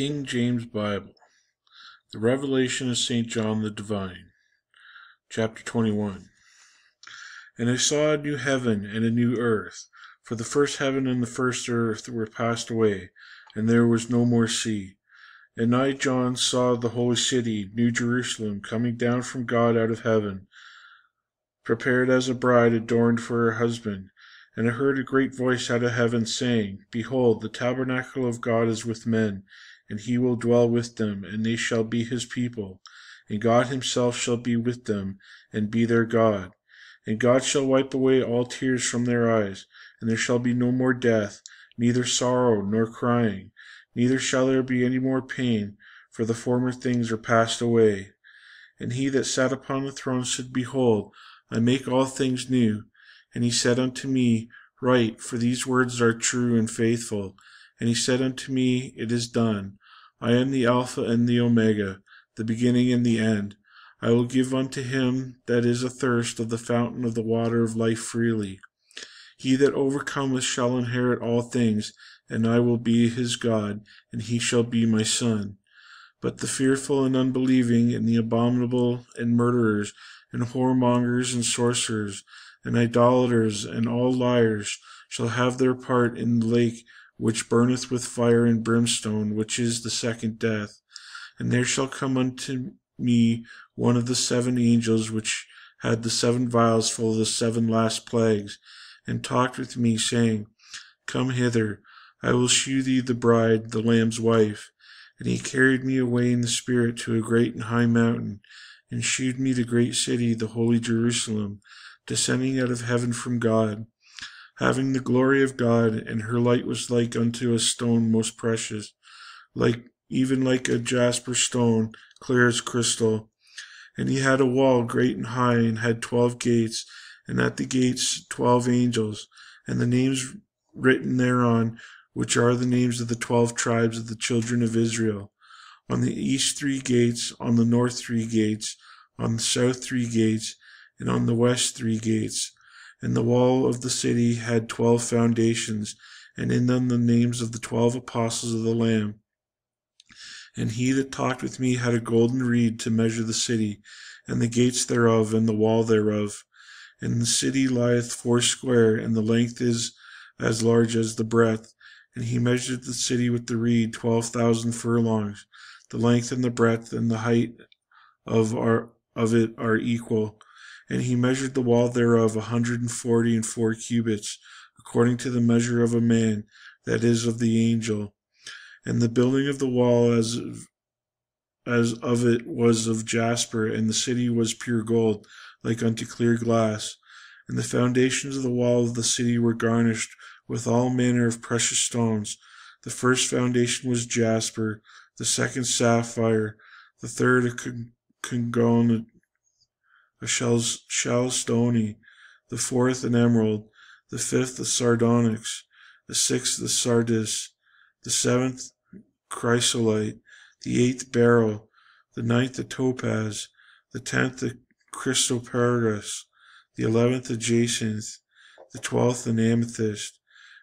King James Bible. The Revelation of St. John the Divine. Chapter 21. And I saw a new heaven and a new earth, for the first heaven and the first earth were passed away, and there was no more sea. And I, John, saw the holy city, New Jerusalem, coming down from God out of heaven, prepared as a bride adorned for her husband. And I heard a great voice out of heaven, saying, Behold, the tabernacle of God is with men, and he will dwell with them, and they shall be his people. And God himself shall be with them, and be their God. And God shall wipe away all tears from their eyes, and there shall be no more death, neither sorrow nor crying, neither shall there be any more pain, for the former things are passed away. And he that sat upon the throne said, Behold, I make all things new. And he said unto me, Write, for these words are true and faithful. And he said unto me, It is done. I am the Alpha and the Omega, the beginning and the end. I will give unto him that is athirst of the fountain of the water of life freely. He that overcometh shall inherit all things, and I will be his God, and he shall be my son. But the fearful and unbelieving, and the abominable, and murderers, and whoremongers, and sorcerers, and idolaters, and all liars, shall have their part in the lake which burneth with fire and brimstone, which is the second death. And there shall come unto me one of the seven angels which had the seven vials full of the seven last plagues, and talked with me, saying, Come hither, I will shew thee the bride, the Lamb's wife. And he carried me away in the spirit to a great and high mountain, and shewed me the great city, the holy Jerusalem, descending out of heaven from God, having the glory of God, and her light was like unto a stone most precious, even like a jasper stone, clear as crystal. And he had a wall great and high, and had 12 gates, and at the gates 12 angels, and the names written thereon, which are the names of the 12 tribes of the children of Israel. On the east 3 gates, on the north 3 gates, on the south 3 gates, and on the west 3 gates. And the wall of the city had 12 foundations, and in them the names of the 12 apostles of the Lamb. And he that talked with me had a golden reed to measure the city, and the gates thereof, and the wall thereof. And the city lieth foursquare, and the length is as large as the breadth. And he measured the city with the reed 12,000 furlongs. The length and the breadth and the height of it are equal. And he measured the wall thereof 144 cubits, according to the measure of a man, that is, of the angel. And the building of the wall as of it was of jasper, and the city was pure gold, like unto clear glass. And the foundations of the wall of the city were garnished with all manner of precious stones. The first foundation was jasper, the second sapphire, the third a congonite, a chalcedony, the fourth an emerald, the fifth a sardonyx, the sixth a sardis, the seventh chrysolite, the eighth beryl, the ninth a topaz, the 10th a chrysoprasus, the 11th a jacinth, the 12th an amethyst,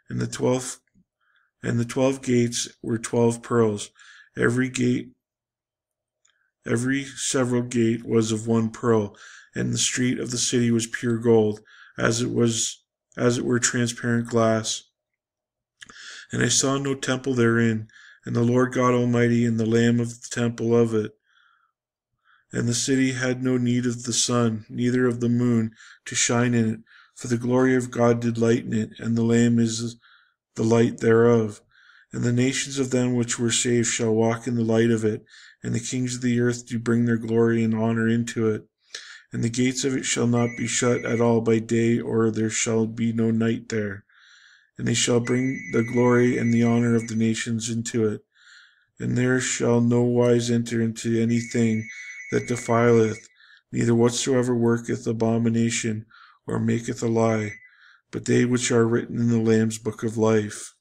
and the 12 gates were 12 pearls. Every several gate was of 1 pearl, and the street of the city was pure gold, as it were transparent glass. And I saw no temple therein, and the Lord God Almighty and the Lamb of the temple of it. And the city had no need of the sun, neither of the moon, to shine in it, for the glory of God did lighten it, and the Lamb is the light thereof. And the nations of them which were saved shall walk in the light of it, and the kings of the earth do bring their glory and honor into it. And the gates of it shall not be shut at all by day, or there shall be no night there. And they shall bring the glory and the honor of the nations into it. And there shall no wise enter into anything that defileth, neither whatsoever worketh abomination, or maketh a lie, but they which are written in the Lamb's book of life.